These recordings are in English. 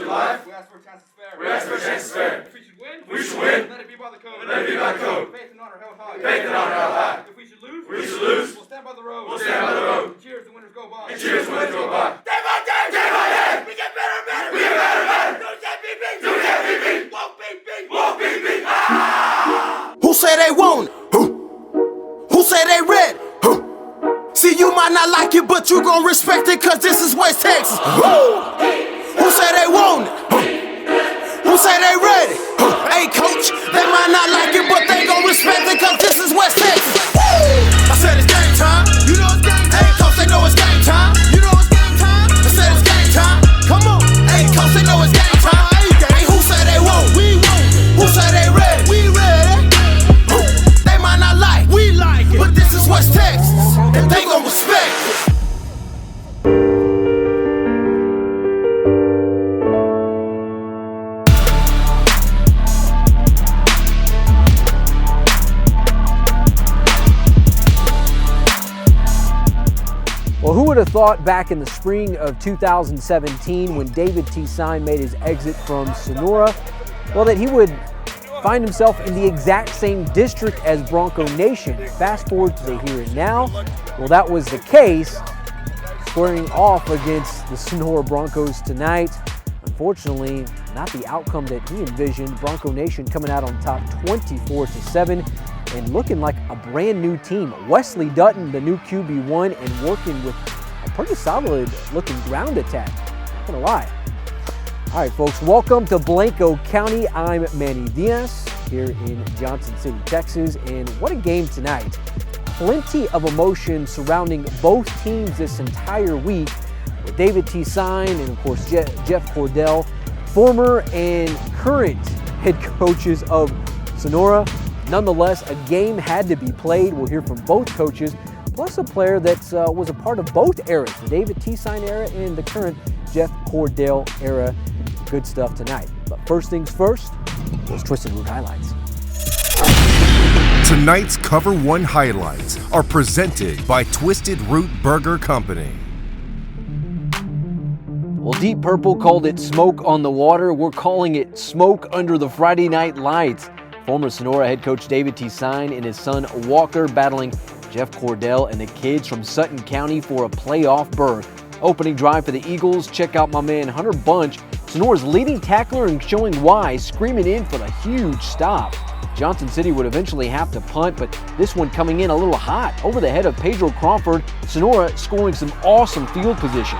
life. We ask for chances fair. If we should win. Let it be by the code. Faith and honor held high. If we should lose. We'll stand by the road. Cheers, the winners go by. Day by day. We get better. Don't get beat. Won't be beat. Who say they want it? Who say they ready? See, you might not like it, but you gon' respect it, cause this is West Texas. Who say they want it? Who say they ready? Hey, coach, they might not like it, but they gon' respect it, cause this is West Texas. I said it's game time. You know it's game time. Hey, coach, they know it's game time. You know it's game time. I said it's game time. Come on. Hey, coach, they know it's game time. Hey, who say they won't? We won't. Who say they ready? We ready. They might not like. We like it. But this is West Texas. And they gon' respect it. Well, who would have thought back in the spring of 2017 when David T. Sine made his exit from Sonora, well, that he would find himself in the exact same district as Bronco Nation. Fast forward to the here and now. Well, that was the case, squaring off against the Sonora Broncos tonight. Unfortunately, not the outcome that he envisioned. Bronco Nation coming out on top 24-7 and looking like a brand new team. Wesley Dutton, the new QB1, and working with a pretty solid looking ground attack. Not gonna lie. All right, folks, welcome to Blanco County. I'm Manny Diaz here in Johnson City, Texas, and what a game tonight. Plenty of emotion surrounding both teams this entire week with David T. Sine and, of course, Jeff Cordell, former and current head coaches of Sonora. Nonetheless, a game had to be played. We'll hear from both coaches, plus a player that was a part of both eras, the David T. Sine era and the current Jeff Cordell era. Good stuff tonight. But first things first, those Twisted Root highlights. Tonight's Cover 1 highlights are presented by Twisted Root Burger Company. Well, Deep Purple called it smoke on the water. We're calling it smoke under the Friday night lights. Former Sonora head coach David T. Sine and his son Walker battling Jeff Cordell and the kids from Sutton County for a playoff berth. Opening drive for the Eagles. Check out my man Hunter Bunch, Sonora's leading tackler, and showing why, screaming in for the huge stop. Johnson City would eventually have to punt, but this one coming in a little hot over the head of Pedro Crawford. Sonora scoring some awesome field position.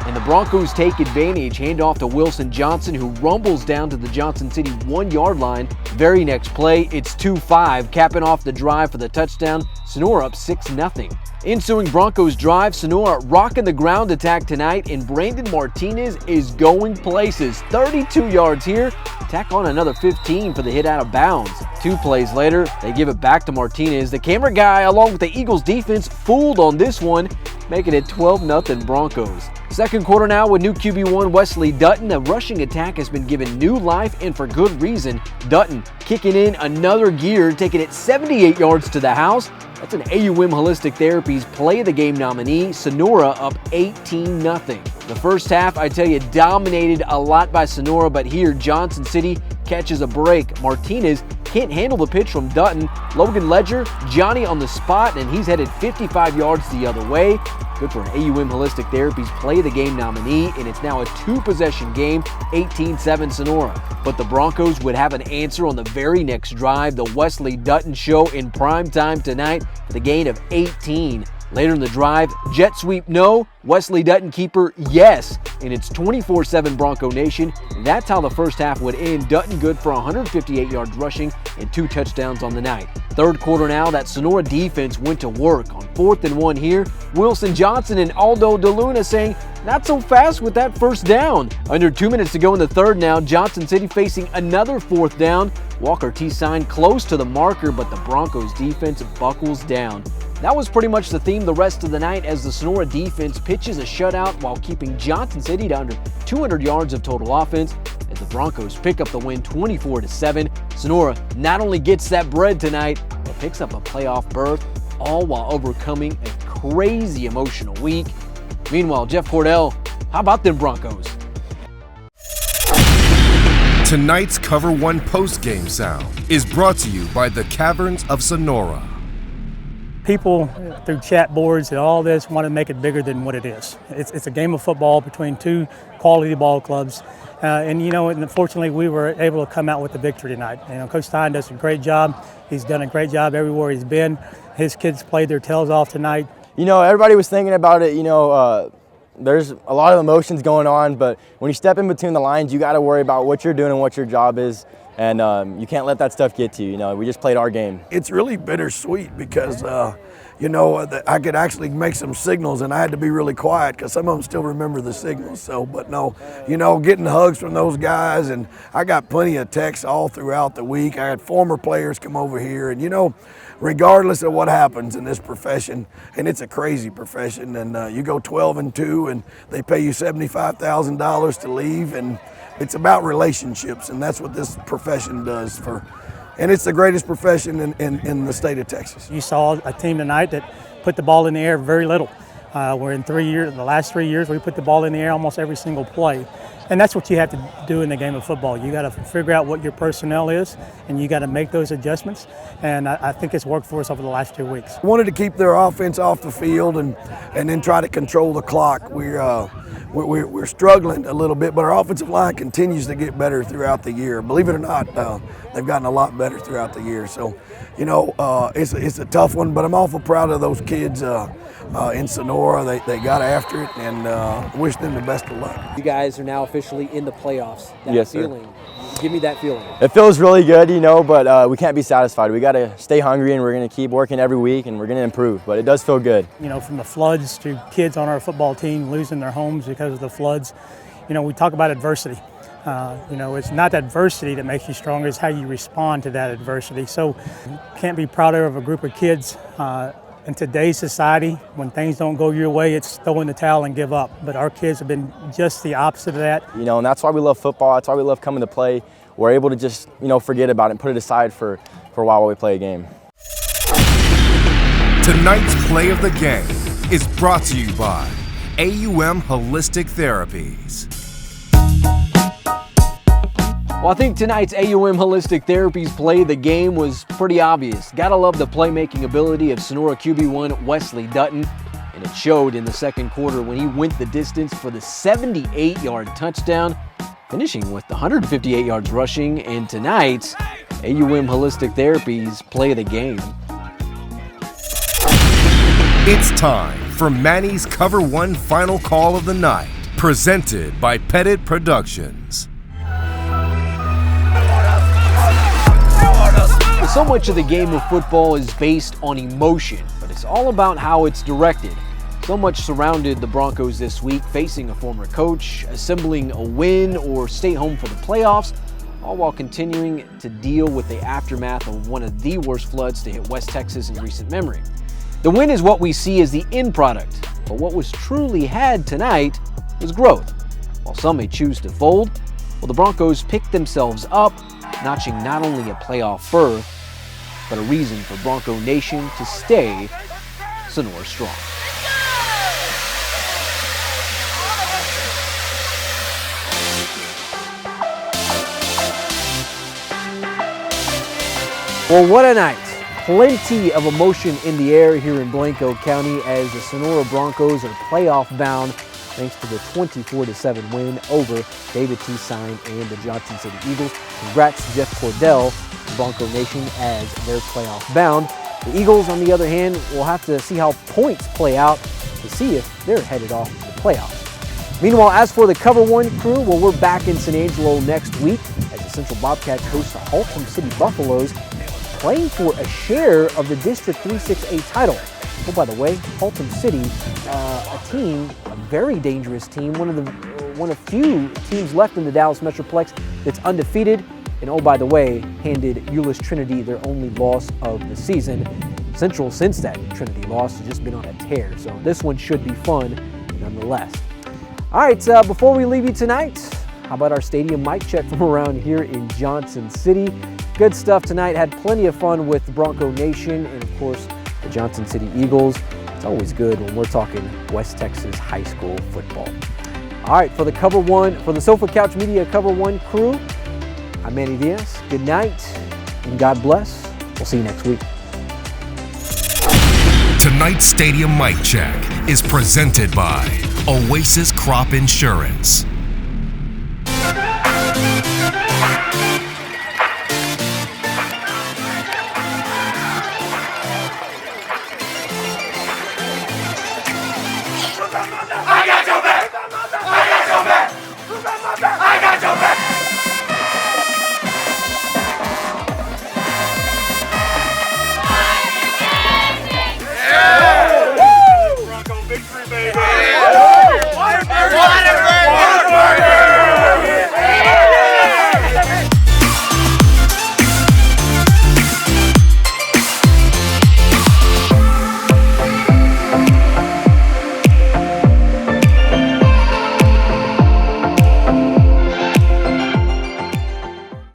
And the Broncos take advantage, handoff to Wilson Johnson, who rumbles down to the Johnson City 1-yard line. Very next play, it's 2-5, capping off the drive for the touchdown. Sonora up 6-0. Ensuing Broncos drive, Sonora rocking the ground attack tonight, and Brandon Martinez is going places. 32 yards here, tack on another 15 for the hit out of bounds. 2 plays later, they give it back to Martinez. The camera guy, along with the Eagles defense, fooled on this one, making it 12-0 Broncos. Second quarter now with new QB1 Wesley Dutton. The rushing attack has been given new life, and for good reason. Dutton kicking in another gear, taking it 78 yards to the house. That's an AUM Holistic Therapies Play of the Game nominee. Sonora up 18-0. The first half, I tell you, dominated a lot by Sonora, but here Johnson City catches a break. Martinez can't handle the pitch from Dutton. Logan Ledger, Johnny on the spot, and he's headed 55 yards the other way. Good for an AUM Holistic Therapies Play of the Game nominee, and it's now a 2-possession game, 18-7 Sonora. But the Broncos would have an answer on the very next drive. The Wesley Dutton show in prime time tonight for the gain of 18. Later in the drive, jet sweep no, Wesley Dutton keeper yes, and it's 24-7 Bronco Nation. That's how the first half would end. Dutton good for 158 yards rushing and 2 touchdowns on the night. Third quarter now, that Sonora defense went to work on 4th and 1 here. Wilson Johnson and Aldo DeLuna saying, not so fast with that first down. Under 2 minutes to go in the third now, Johnson City facing another 4th down. Walker T. Sine close to the marker, but the Broncos defense buckles down. That was pretty much the theme the rest of the night as the Sonora defense pitches a shutout while keeping Johnson City to under 200 yards of total offense as the Broncos pick up the win 24-7. Sonora not only gets that bread tonight, but picks up a playoff berth, all while overcoming a crazy emotional week. Meanwhile, Jeff Cordell, how about them Broncos? Tonight's Cover 1 postgame sound is brought to you by the Caverns of Sonora. People through chat boards and all this want to make it bigger than what it is. It's a game of football between two quality ball clubs. And unfortunately we were able to come out with the victory tonight. Coach Sine does a great job. He's done a great job everywhere he's been. His kids played their tails off tonight. Everybody was thinking about it, there's a lot of emotions going on, but when you step in between the lines, you got to worry about what you're doing and what your job is, and you can't let that stuff get to you. We just played our game. It's really bittersweet because, I could actually make some signals, and I had to be really quiet because some of them still remember the signals. Getting hugs from those guys, and I got plenty of texts all throughout the week. I had former players come over here, and regardless of what happens in this profession, and it's a crazy profession, and you go 12-2 and they pay you $75,000 to leave, and it's about relationships, and that's what this profession does and it's the greatest profession in the state of Texas. You saw a team tonight that put the ball in the air very little. We're in the last 3 years, we put the ball in the air almost every single play. And that's what you have to do in the game of football. You got to figure out what your personnel is, and you got to make those adjustments. And I think it's worked for us over the last 2 weeks. Wanted to keep their offense off the field and then try to control the clock. We're struggling a little bit, but our offensive line continues to get better throughout the year. Believe it or not, they've gotten a lot better throughout the year. So, it's a tough one, but I'm awful proud of those kids in Sonora. They got after it, and wish them the best of luck. You guys are now officially in the playoffs. That Yes, feeling, give me that feeling. It feels really good, but we can't be satisfied. We got to stay hungry, and we're going to keep working every week, and we're going to improve. But it does feel good. From the floods to kids on our football team losing their homes because of the floods, we talk about adversity. It's not adversity that makes you stronger, it's how you respond to that adversity. So you can't be prouder of a group of kids. In today's society, when things don't go your way, it's throw in the towel and give up. But our kids have been just the opposite of that. And that's why we love football. That's why we love coming to play. We're able to just, forget about it and put it aside for a while we play a game. Tonight's play of the game is brought to you by AUM Holistic Therapies. Well, I think tonight's AUM Holistic Therapies play of the game was pretty obvious. Gotta love the playmaking ability of Sonora QB1 Wesley Dutton, and it showed in the second quarter when he went the distance for the 78-yard touchdown, finishing with 158 yards rushing, and tonight's AUM Holistic Therapies play of the game. It's time for Manny's Cover 1 final call of the night, presented by Pettit Productions. So much of the game of football is based on emotion, but it's all about how it's directed. So much surrounded the Broncos this week, facing a former coach, assembling a win, or stay home for the playoffs, all while continuing to deal with the aftermath of one of the worst floods to hit West Texas in recent memory. The win is what we see as the end product, but what was truly had tonight was growth. While some may choose to fold, the Broncos picked themselves up, notching not only a playoff berth, but a reason for Bronco Nation to stay Sonora strong. Well, what a night. Plenty of emotion in the air here in Blanco County as the Sonora Broncos are playoff bound thanks to the 24-7 win over David T. Sine and the Johnson City Eagles. Congrats to Jeff Cordell, Bronco Nation, as they're playoff bound. The Eagles, on the other hand, will have to see how points play out to see if they're headed off to the playoffs. Meanwhile, as for the Cover 1 crew, we're back in San Angelo next week as the Central Bobcats host the Haltom City Buffaloes, playing for a share of the District 3-6A title. Oh, by the way, Haltom City, a very dangerous team, one of few teams left in the Dallas Metroplex that's undefeated. And oh, by the way, handed Euless Trinity their only loss of the season. Central, since that Trinity loss, has just been on a tear. So this one should be fun nonetheless. All right, before we leave you tonight, how about our stadium mic check from around here in Johnson City? Good stuff tonight. Had plenty of fun with Bronco Nation and, of course, the Johnson City Eagles. It's always good when we're talking West Texas high school football. All right, for the Sofa Couch Media Cover 1 crew, I'm Manny Diaz. Good night and God bless. We'll see you next week. Tonight's Stadium Mic Check is presented by Oasis Crop Insurance.